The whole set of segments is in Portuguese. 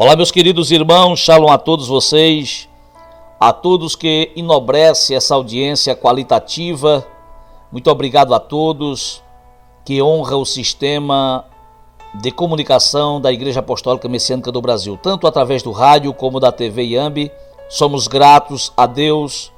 Olá, meus queridos irmãos, shalom a todos vocês, a todos que enobrecem essa audiência qualitativa. Muito obrigado a todos que honra o sistema de comunicação da Igreja Apostólica Messiânica do Brasil, tanto através do rádio como da TV Iambi. Somos gratos a Deus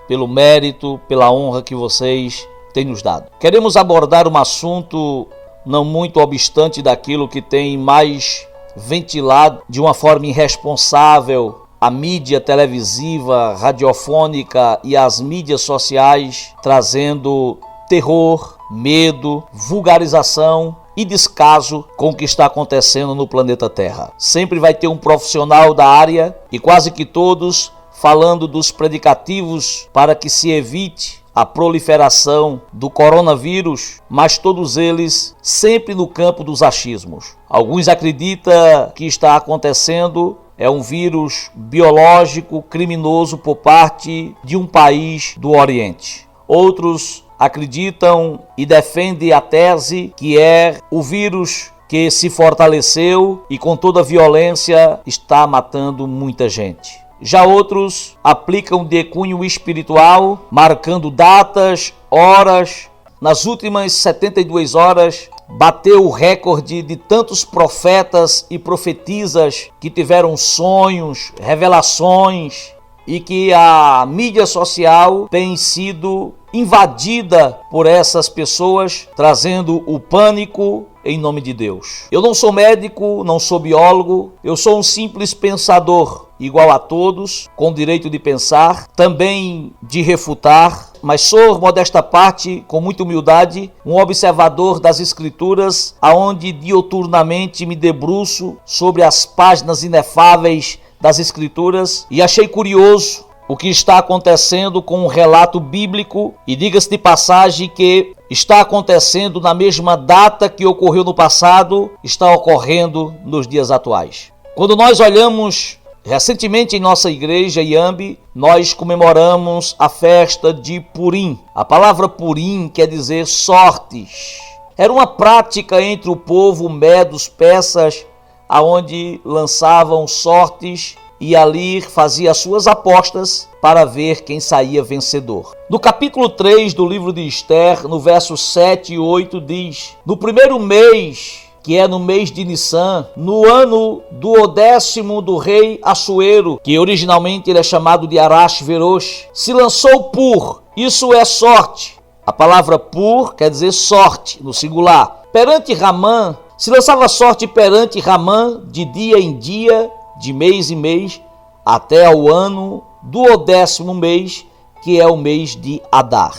pelo mérito, pela honra que vocês têm nos dado. Queremos abordar um assunto não muito obstante daquilo que tem mais ventilado de uma forma irresponsável a mídia televisiva, radiofônica e as mídias sociais, trazendo terror, medo, vulgarização e descaso com o que está acontecendo no planeta Terra. Sempre vai ter um profissional da área e quase que todos falando dos predicativos para que se evite a proliferação do coronavírus, mas todos eles sempre no campo dos achismos. Alguns acreditam que está acontecendo um vírus biológico criminoso por parte de um país do Oriente. Outros acreditam e defendem a tese que é o vírus que se fortaleceu e com toda a violência está matando muita gente. Já outros aplicam de cunho espiritual, marcando datas, horas. Nas últimas 72 horas, bateu o recorde de tantos profetas e profetisas que tiveram sonhos, revelações, e que a mídia social tem sido invadida por essas pessoas, trazendo o pânico em nome de Deus. Eu não sou médico, não sou biólogo, eu sou um simples pensador, igual a todos, com direito de pensar, também de refutar, mas sou, modesta parte, com muita humildade, um observador das Escrituras, aonde diuturnamente me debruço sobre as páginas inefáveis das Escrituras e achei curioso o que está acontecendo com um relato bíblico, e diga-se de passagem que está acontecendo na mesma data que ocorreu no passado, está ocorrendo nos dias atuais. Quando nós olhamos recentemente em nossa igreja Iambi, nós comemoramos a festa de Purim. A palavra Purim quer dizer sortes. Era uma prática entre o povo medos, persas, aonde lançavam sortes e ali fazia as suas apostas para ver quem saía vencedor. No capítulo 3 do livro de Esther, no versos 7 e 8 diz: no primeiro mês, que é no mês de Nissan, no ano do 10º do rei Assuero, que originalmente ele é chamado de Arash-Verosh, se lançou Pur, isso é sorte. A palavra Pur quer dizer sorte, no singular. Perante Ramã, se lançava sorte perante Ramã de dia em dia, de mês em mês, até ao ano do 10º mês, que é o mês de Adar.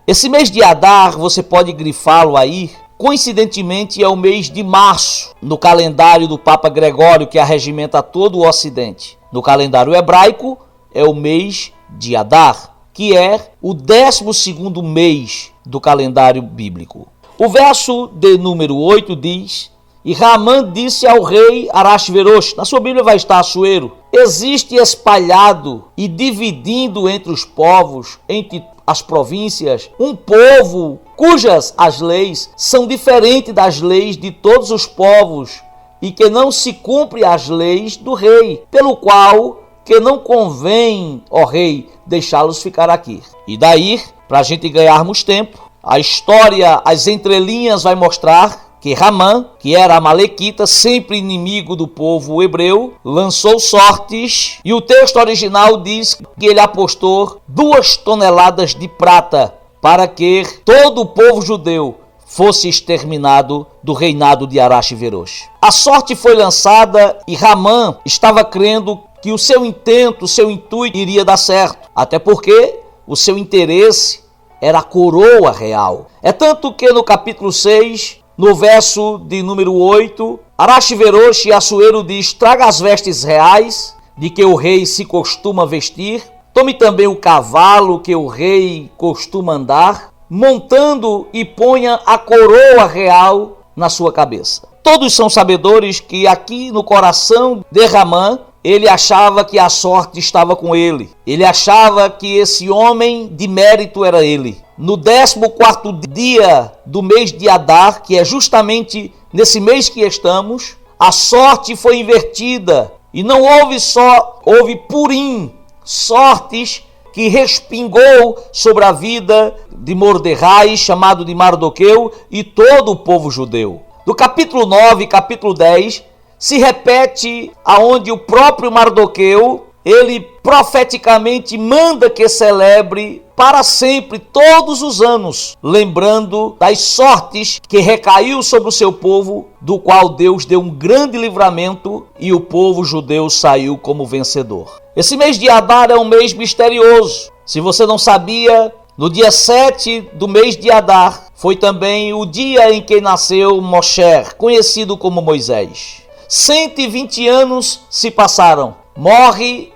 Esse mês de Adar, você pode grifá-lo aí, coincidentemente é o mês de março, no calendário do Papa Gregório, que arregimenta todo o Ocidente. No calendário hebraico, é o mês de Adar, que é o 12º mês do calendário bíblico. O verso de número 8 diz: e Ramã disse ao rei Arash-Verosh, na sua Bíblia vai estar Assuero: existe espalhado e dividindo entre os povos, entre as províncias, um povo cujas as leis são diferentes das leis de todos os povos, e que não se cumpre as leis do rei, pelo qual que não convém, ó rei, deixá-los ficar aqui. E daí, para a gente ganharmos tempo, a história, as entrelinhas vai mostrar que Ramã, que era amalequita, sempre inimigo do povo hebreu, lançou sortes, e o texto original diz que ele apostou 2 toneladas de prata para que todo o povo judeu fosse exterminado do reinado de Arash-Verosh. A sorte foi lançada e Ramã estava crendo que o seu intento, o seu intuito iria dar certo, até porque o seu interesse era a coroa real. É tanto que no capítulo 6, no verso de número 8, Arash-Verosh e Assuero diz: traga as vestes reais de que o rei se costuma vestir, tome também o cavalo que o rei costuma andar, montando e ponha a coroa real na sua cabeça. Todos são sabedores que aqui no coração de Ramã, ele achava que a sorte estava com ele. Ele achava que esse homem de mérito era ele. No 14º dia do mês de Adar, que é justamente nesse mês que estamos, a sorte foi invertida E não houve Purim, sortes que respingou sobre a vida de Mordecai, chamado de Mardoqueu, e todo o povo judeu. Do capítulo 9, capítulo 10, se repete aonde o próprio Mardoqueu, ele profeticamente manda que celebre para sempre, todos os anos, lembrando das sortes que recaiu sobre o seu povo, do qual Deus deu um grande livramento e o povo judeu saiu como vencedor. Esse mês de Adar é um mês misterioso. Se você não sabia, no dia 7 do mês de Adar foi também o dia em que nasceu Moshe, conhecido como Moisés. 120 anos se passaram. Morre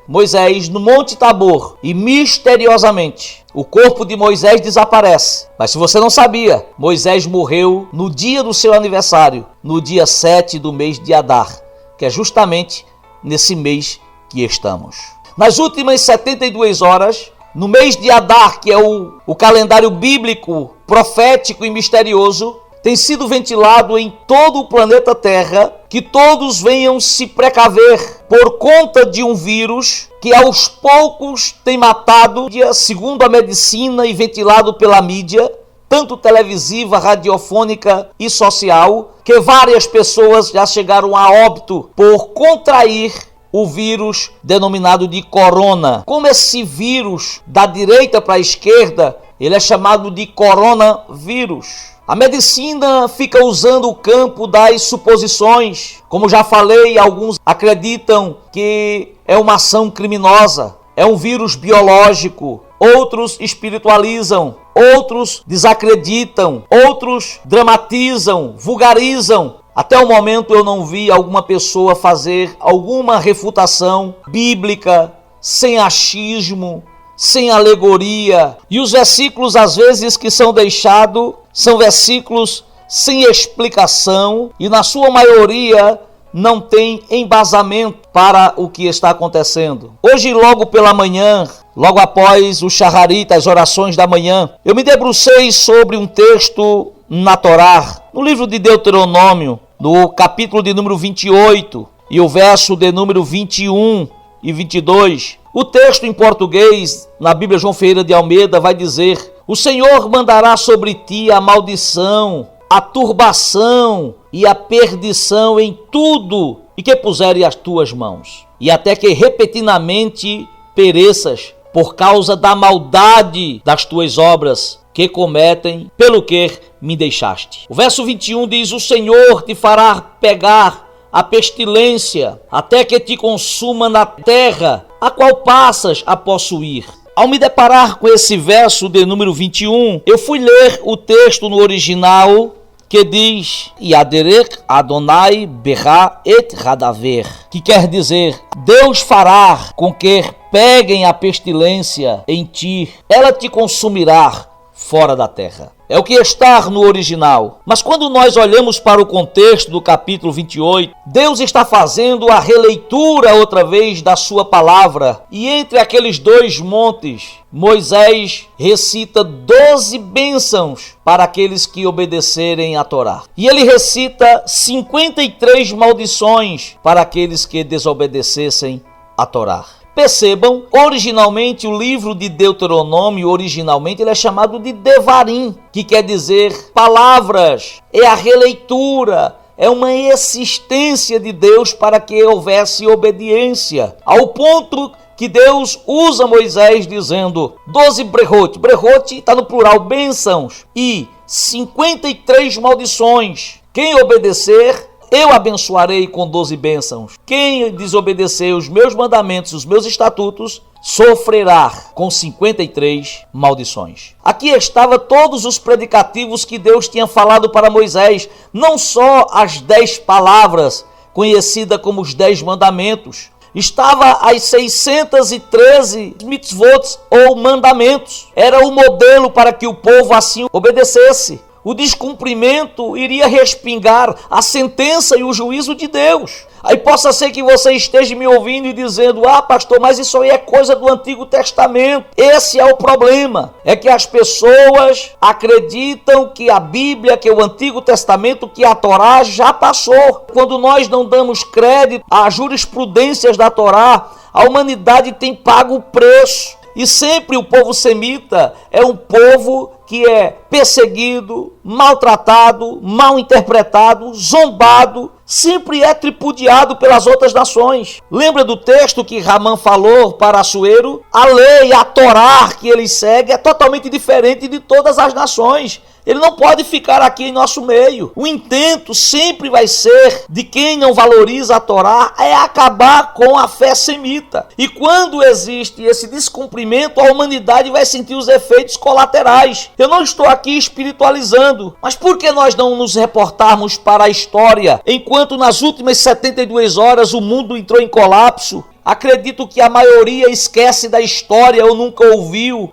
Moisés no Monte Tabor e misteriosamente o corpo de Moisés desaparece. Mas se você não sabia, Moisés morreu no dia do seu aniversário, no dia 7 do mês de Adar, que é justamente nesse mês que estamos. Nas últimas 72 horas, no mês de Adar, que é o calendário bíblico, profético e misterioso, tem sido ventilado em todo o planeta Terra que todos venham se precaver por conta de um vírus que aos poucos tem matado, segundo a medicina e ventilado pela mídia, tanto televisiva, radiofônica e social, que várias pessoas já chegaram a óbito por contrair o vírus denominado de corona. Como esse vírus da direita para a esquerda, ele é chamado de coronavírus. A medicina fica usando o campo das suposições. Como já falei, alguns acreditam que é uma ação criminosa, é um vírus biológico. Outros espiritualizam, outros desacreditam, outros dramatizam, vulgarizam. Até o momento eu não vi alguma pessoa fazer alguma refutação bíblica, sem achismo, sem alegoria. E os versículos às vezes que são deixados são versículos sem explicação e na sua maioria não tem embasamento para o que está acontecendo. Hoje logo pela manhã, logo após o Shacharit, as orações da manhã, eu me debrucei sobre um texto na Torá, no livro de Deuteronômio, no capítulo de número 28 e o verso de número 21 e 22. O texto em português, na Bíblia João Ferreira de Almeida, vai dizer: o Senhor mandará sobre ti a maldição, a turbação e a perdição em tudo e que puserem as tuas mãos, e até que repentinamente pereças por causa da maldade das tuas obras que cometem, pelo que me deixaste. O verso 21 diz: o Senhor te fará pegar a pestilência, até que te consuma na terra, a qual passas a possuir. Ao me deparar com esse verso de número 21, eu fui ler o texto no original, que diz: Yaderech Adonai berá et hadaver, que quer dizer: Deus fará com que peguem a pestilência em ti, ela te consumirá fora da terra. É o que está no original. Mas quando nós olhamos para o contexto do capítulo 28, Deus está fazendo a releitura outra vez da sua palavra. E entre aqueles dois montes, Moisés recita 12 bênçãos para aqueles que obedecerem à Torá. E ele recita 53 maldições para aqueles que desobedecessem à Torá. Percebam, originalmente o livro de Deuteronômio, originalmente ele é chamado de Devarim, que quer dizer palavras, é a releitura, é uma insistência de Deus para que houvesse obediência, ao ponto que Deus usa Moisés dizendo 12 brehot, brehot está no plural, bênçãos, e 53 maldições. Quem obedecer, eu abençoarei com 12 bênçãos. Quem desobedecer os meus mandamentos, os meus estatutos, sofrerá com 53 maldições. Aqui estavam todos os predicativos que Deus tinha falado para Moisés, não só as 10 palavras, conhecidas como os 10 mandamentos. Estava as 613 mitzvot ou mandamentos. Era o modelo para que o povo assim obedecesse. O descumprimento iria respingar a sentença e o juízo de Deus. Aí possa ser que você esteja me ouvindo e dizendo: ah, pastor, mas isso aí é coisa do Antigo Testamento. Esse é o problema. É que as pessoas acreditam que a Bíblia, que o Antigo Testamento, que a Torá já passou. Quando nós não damos crédito às jurisprudências da Torá, a humanidade tem pago o preço. E sempre o povo semita é um povo que é perseguido, maltratado, mal interpretado, zombado, sempre é tripudiado pelas outras nações. Lembra do texto que Ramã falou para Assuero? A lei, a Torá que ele segue é totalmente diferente de todas as nações. Ele não pode ficar aqui em nosso meio. O intento sempre vai ser de quem não valoriza a Torá é acabar com a fé semita. E quando existe esse descumprimento, a humanidade vai sentir os efeitos colaterais. Eu não estou aqui espiritualizando, mas por que nós não nos reportarmos para a história? Enquanto nas últimas 72 horas o mundo entrou em colapso, acredito que a maioria esquece da história ou nunca ouviu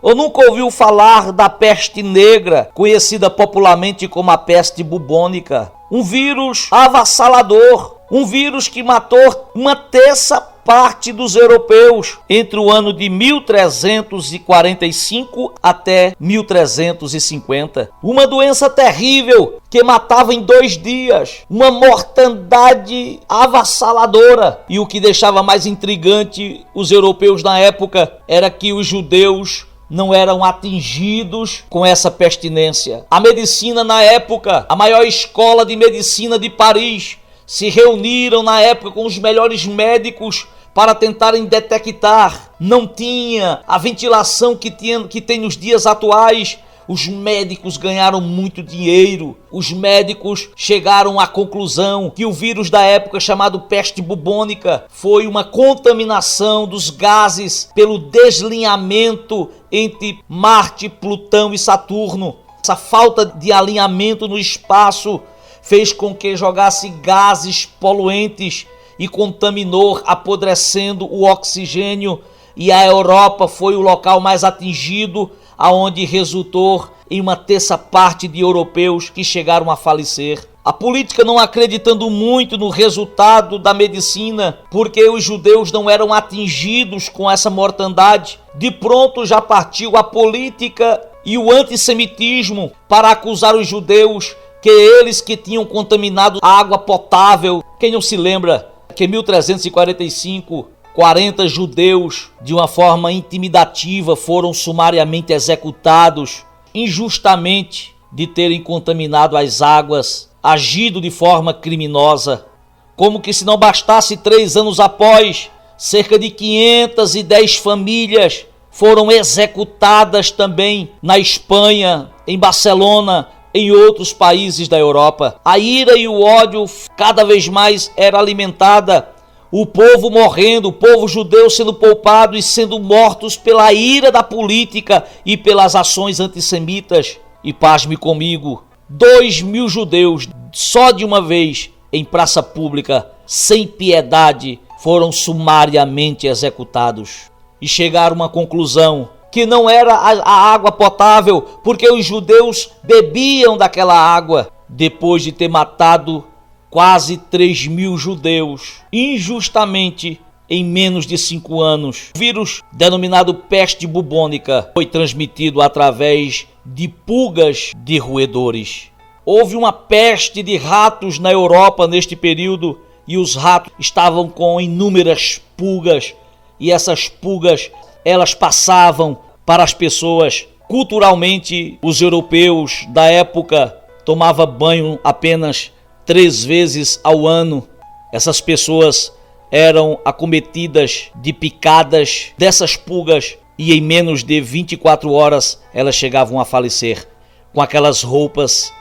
falar da peste negra, conhecida popularmente como a peste bubônica. Um vírus avassalador, um vírus que matou uma terça parte dos europeus entre o ano de 1345 até 1350. Uma doença terrível que matava em 2 dias, uma mortandade avassaladora. E o que deixava mais intrigante os europeus na época era que os judeus não eram atingidos com essa pestilência. A medicina na época, a maior escola de medicina de Paris, se reuniram na época com os melhores médicos para tentarem detectar. Não tinha a ventilação que tem nos dias atuais. Os médicos ganharam muito dinheiro. Os médicos chegaram à conclusão que o vírus da época, chamado peste bubônica, foi uma contaminação dos gases pelo deslinhamento entre Marte, Plutão e Saturno. Essa falta de alinhamento no espaço fez com que jogasse gases poluentes e contaminou, apodrecendo o oxigênio, e a Europa foi o local mais atingido, aonde resultou em uma terça parte de europeus que chegaram a falecer. A política não acreditando muito no resultado da medicina, porque os judeus não eram atingidos com essa mortandade, de pronto já partiu a política e o antissemitismo para acusar os judeus que eles que tinham contaminado a água potável. Quem não se lembra que em 1345, 40 judeus, de uma forma intimidativa, foram sumariamente executados, injustamente, de terem contaminado as águas, agido de forma criminosa. Como que se não bastasse, 3 anos após, cerca de 510 famílias foram executadas também na Espanha, em Barcelona, em outros países da Europa. A ira e o ódio cada vez mais era alimentada. O povo morrendo, o povo judeu sendo poupado e sendo mortos pela ira da política e pelas ações antissemitas. E pasme comigo, 2.000 judeus, só de uma vez, em praça pública, sem piedade, foram sumariamente executados. E chegaram a uma conclusão, que não era a água potável, porque os judeus bebiam daquela água, depois de ter matado quase 3.000 judeus, injustamente, em menos de 5 anos. O vírus, denominado peste bubônica, foi transmitido através de pulgas de roedores. Houve uma peste de ratos na Europa neste período, e os ratos estavam com inúmeras pulgas, e essas pulgas, elas passavam para as pessoas. Culturalmente, os europeus da época tomavam banho apenas 3 vezes ao ano. Essas pessoas eram acometidas de picadas dessas pulgas e em menos de 24 horas elas chegavam a falecer, com aquelas roupas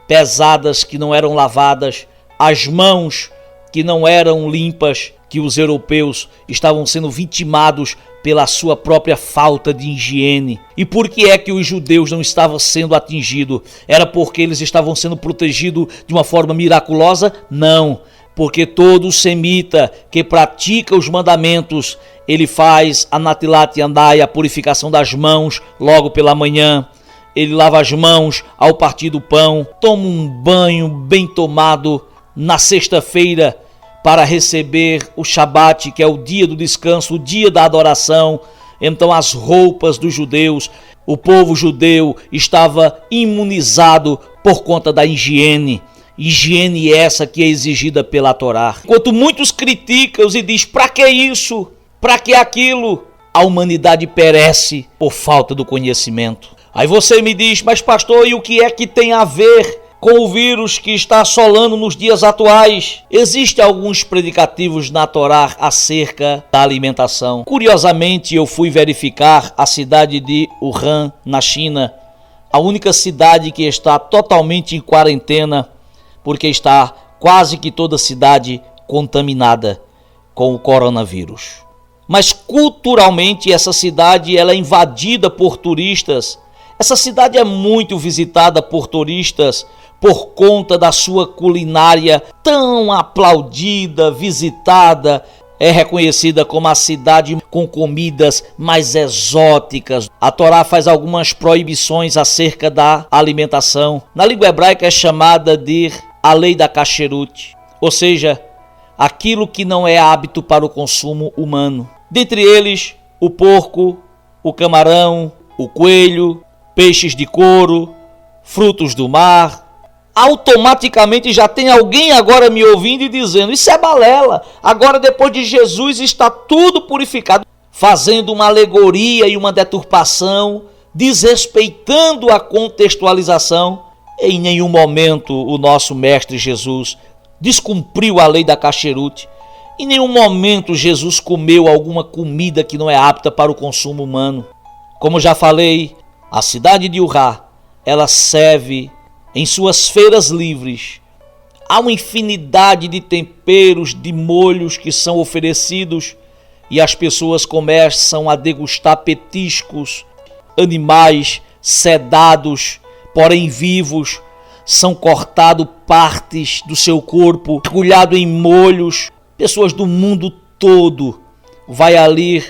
pesadas que não eram lavadas, as mãos que não eram limpas, que os europeus estavam sendo vitimados pela sua própria falta de higiene. E por que é que os judeus não estavam sendo atingidos? Era porque eles estavam sendo protegidos de uma forma miraculosa? Não, porque todo semita que pratica os mandamentos, ele faz a natilat yadayim, a purificação das mãos, logo pela manhã. Ele lava as mãos ao partir do pão, toma um banho bem tomado na sexta-feira, para receber o Shabat, que é o dia do descanso, o dia da adoração. Então as roupas dos judeus, o povo judeu estava imunizado por conta da higiene. Higiene essa que é exigida pela Torá. Enquanto muitos criticam e dizem, para que isso? Para que aquilo? A humanidade perece por falta do conhecimento. Aí você me diz, mas pastor, e o que é que tem a ver com o vírus que está assolando nos dias atuais? Existem alguns predicativos na Torá acerca da alimentação. Curiosamente, eu fui verificar a cidade de Wuhan, na China, a única cidade que está totalmente em quarentena, porque está quase que toda a cidade contaminada com o coronavírus. Mas culturalmente essa cidade ela é invadida por turistas. Essa cidade é muito visitada por turistas por conta da sua culinária tão aplaudida, visitada. É reconhecida como a cidade com comidas mais exóticas. A Torá faz algumas proibições acerca da alimentação. Na língua hebraica é chamada de a lei da kasherut, ou seja, aquilo que não é apto para o consumo humano. Dentre eles, o porco, o camarão, o coelho, peixes de couro, frutos do mar. Automaticamente já tem alguém agora me ouvindo e dizendo, isso é balela, agora depois de Jesus está tudo purificado, fazendo uma alegoria e uma deturpação, desrespeitando a contextualização. Em nenhum momento o nosso mestre Jesus descumpriu a lei da kasherut. Em nenhum momento Jesus comeu alguma comida que não é apta para o consumo humano. Como já falei, a cidade de Wuhan, ela serve em suas feiras livres. Há uma infinidade de temperos, de molhos que são oferecidos e as pessoas começam a degustar petiscos, animais sedados, porém vivos, são cortados partes do seu corpo, mergulhado em molhos. Pessoas do mundo todo vai ali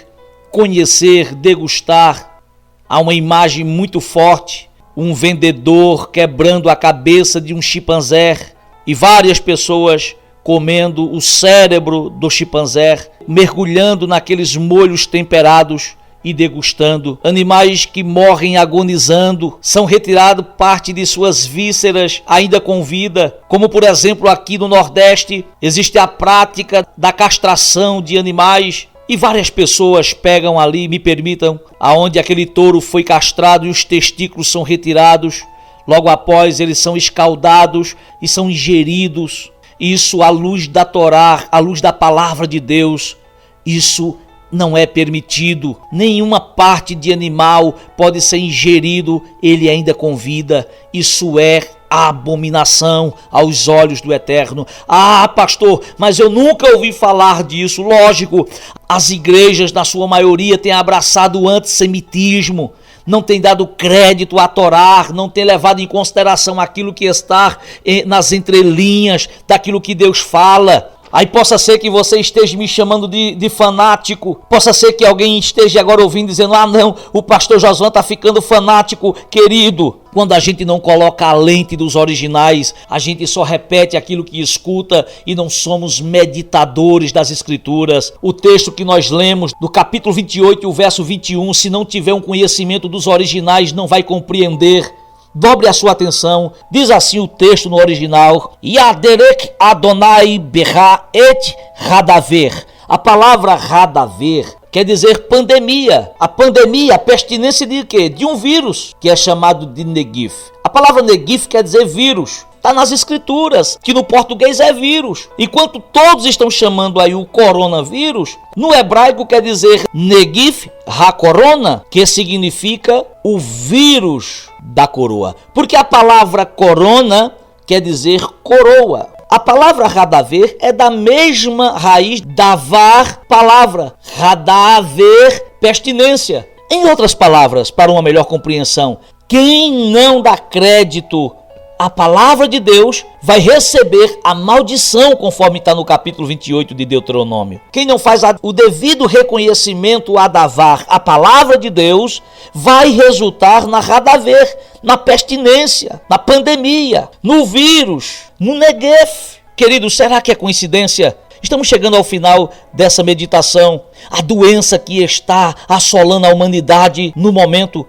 conhecer, degustar. Há uma imagem muito forte, um vendedor quebrando a cabeça de um chimpanzé e várias pessoas comendo o cérebro do chimpanzé, mergulhando naqueles molhos temperados e degustando. Animais que morrem agonizando, são retirados parte de suas vísceras ainda com vida, como por exemplo aqui no Nordeste existe a prática da castração de animais e várias pessoas pegam ali, me permitam, aonde aquele touro foi castrado e os testículos são retirados, logo após eles são escaldados e são ingeridos. Isso à luz da Torá, à luz da palavra de Deus, isso não é permitido. Nenhuma parte de animal pode ser ingerido, ele ainda com vida. Isso é abominação aos olhos do Eterno. Ah, pastor, mas eu nunca ouvi falar disso. Lógico, as igrejas, na sua maioria, têm abraçado o antissemitismo, não tem dado crédito à Torá, não tem levado em consideração aquilo que está nas entrelinhas daquilo que Deus fala. Aí possa ser que você esteja me chamando de fanático, possa ser que alguém esteja agora ouvindo dizendo, ah não, o pastor Josué está ficando fanático. Querido, quando a gente não coloca a lente dos originais, a gente só repete aquilo que escuta e não somos meditadores das escrituras. O texto que nós lemos do capítulo 28 e o verso 21, se não tiver um conhecimento dos originais, não vai compreender. Dobre a sua atenção, diz assim o texto no original, Yaderek Adonai Berra et Hadaver. A palavra Hadaver quer dizer pandemia. A pandemia, a pestilência de quê? De um vírus, que é chamado de Negif. A palavra Negif quer dizer vírus. Está nas escrituras, que no português é vírus. Enquanto todos estão chamando aí o coronavírus, no hebraico quer dizer Negif HaKorona, que significa o vírus da coroa. Porque a palavra corona quer dizer coroa. A palavra Hadaver é da mesma raiz davar, palavra. Hadaver, pestilência. Em outras palavras, para uma melhor compreensão, quem não dá crédito à palavra de Deus vai receber a maldição, conforme está no capítulo 28 de Deuteronômio. Quem não faz o devido reconhecimento a davar, a palavra de Deus, vai resultar na Hadaver, na pestilência, na pandemia, no vírus, no Negev. Querido, será que é coincidência Estamos chegando ao final dessa meditação. A doença que está assolando a humanidade no momento,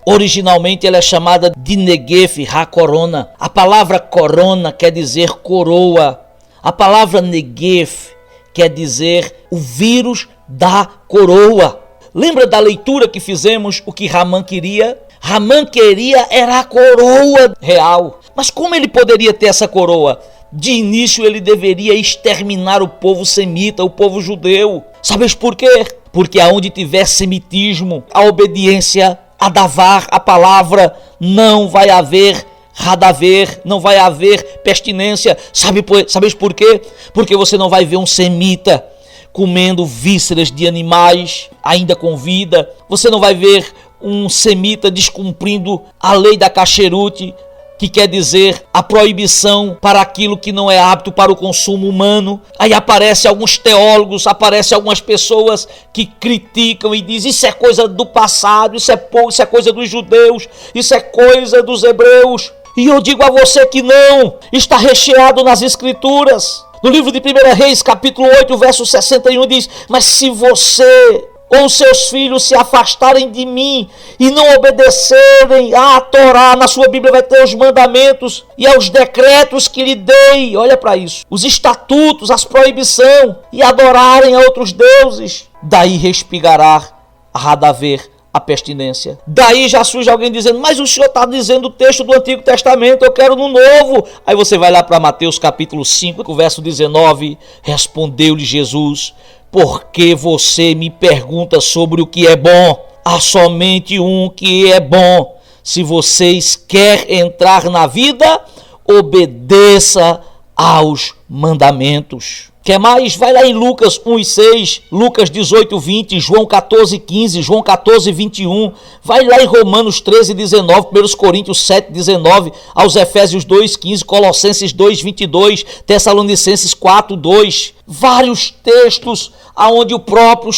originalmente ela é chamada de Negef HaCorona. A palavra corona quer dizer coroa. A palavra Negef quer dizer o vírus da coroa. Lembra da leitura que fizemos, o que Ramã queria? Ramã queria era a coroa real. Mas como ele poderia ter essa coroa? De início ele deveria exterminar o povo semita, o povo judeu. Sabes por quê? Porque aonde tiver semitismo, a obediência a Davar, a palavra, não vai haver Hadaver, não vai haver pestinência. Sabes por quê? Porque você não vai ver um semita comendo vísceras de animais ainda com vida. Você não vai ver um semita descumprindo a lei da kasherut, que quer dizer a proibição para aquilo que não é apto para o consumo humano. Aí aparecem alguns teólogos, aparecem algumas pessoas que criticam e dizem: isso é coisa do passado, isso é coisa dos judeus, isso é coisa dos hebreus. E eu digo a você que não, está recheado nas escrituras. No livro de 1 Reis, capítulo 8, verso 61 diz: mas se você ou seus filhos se afastarem de mim e não obedecerem à Torá, na sua Bíblia vai ter os mandamentos e aos decretos que lhe dei, olha para isso, os estatutos, as proibições, e adorarem a outros deuses, daí respigará a Hadaver, a pestinência. Daí já surge alguém dizendo: mas o senhor está dizendo o texto do Antigo Testamento, eu quero no Novo. Aí você vai lá para Mateus capítulo 5, verso 19, respondeu-lhe Jesus: porque você me pergunta sobre o que é bom? Há somente um que é bom. Se vocês querem entrar na vida, obedeça aos mandamentos. Quer mais? Vai lá em Lucas 1:6, Lucas 18:20, João 14:15, João 14:21. Vai lá em Romanos 13:19, 1 Coríntios 7:19, aos Efésios 2:15, Colossenses 2:22, Tessalonicenses 4:2. Vários textos aonde o próprio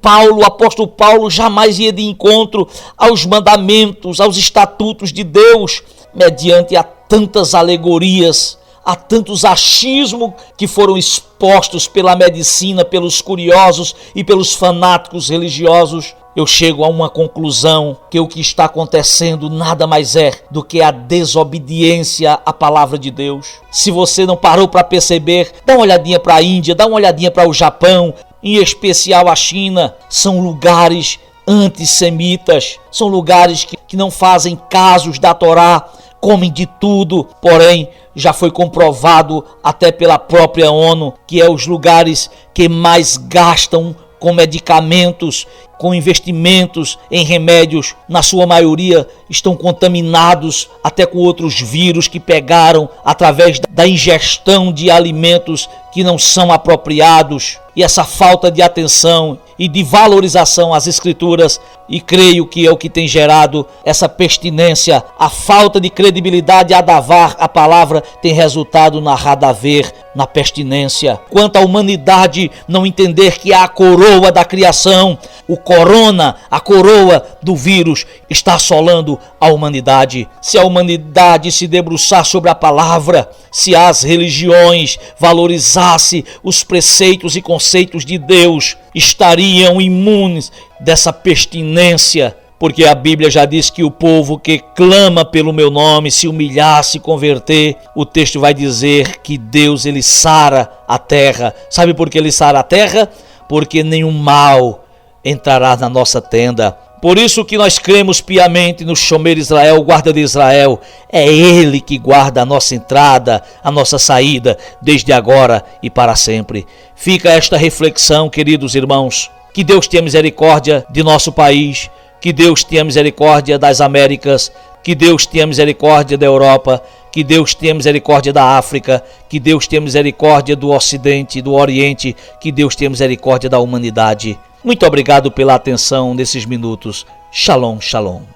Paulo, o apóstolo Paulo, jamais ia de encontro aos mandamentos, aos estatutos de Deus, mediante a tantas alegorias, há tantos achismos que foram expostos pela medicina, pelos curiosos e pelos fanáticos religiosos. Eu chego a uma conclusão, que o que está acontecendo nada mais é do que a desobediência à palavra de Deus. Se você não parou para perceber, dá uma olhadinha para a Índia, dá uma olhadinha para o Japão, em especial a China. São lugares antissemitas, são lugares que não fazem casos da Torá, comem de tudo. Porém, já foi comprovado até pela própria ONU que é os lugares que mais gastam com medicamentos, com investimentos em remédios. Na sua maioria estão contaminados até com outros vírus que pegaram através da ingestão de alimentos que não são apropriados. E essa falta de atenção e de valorização às escrituras, e creio que é o que tem gerado essa pestinência, a falta de credibilidade a Davar, a palavra, tem resultado na Hadaver, na pestinência. Quanto à humanidade não entender que a coroa da criação, o corona, a coroa do vírus, está assolando a humanidade. Se a humanidade se debruçar sobre a palavra, se as religiões valorizassem os preceitos e conceitos de Deus, estariam imunes dessa pestinência, porque a Bíblia já diz que o povo que clama pelo meu nome, se humilhar, se converter, o texto vai dizer que Deus, ele sara a terra. Sabe por que ele sara a terra? Porque nenhum mal entrará na nossa tenda. Por isso que nós cremos piamente no Shomer Israel, o guarda de Israel. É ele que guarda a nossa entrada, a nossa saída, desde agora e para sempre. Fica esta reflexão, queridos irmãos. Que Deus tenha misericórdia de nosso país, que Deus tenha misericórdia das Américas, que Deus tenha misericórdia da Europa, que Deus tenha misericórdia da África, que Deus tenha misericórdia do Ocidente, do Oriente, que Deus tenha misericórdia da humanidade. Muito obrigado pela atenção nesses minutos. Shalom, shalom.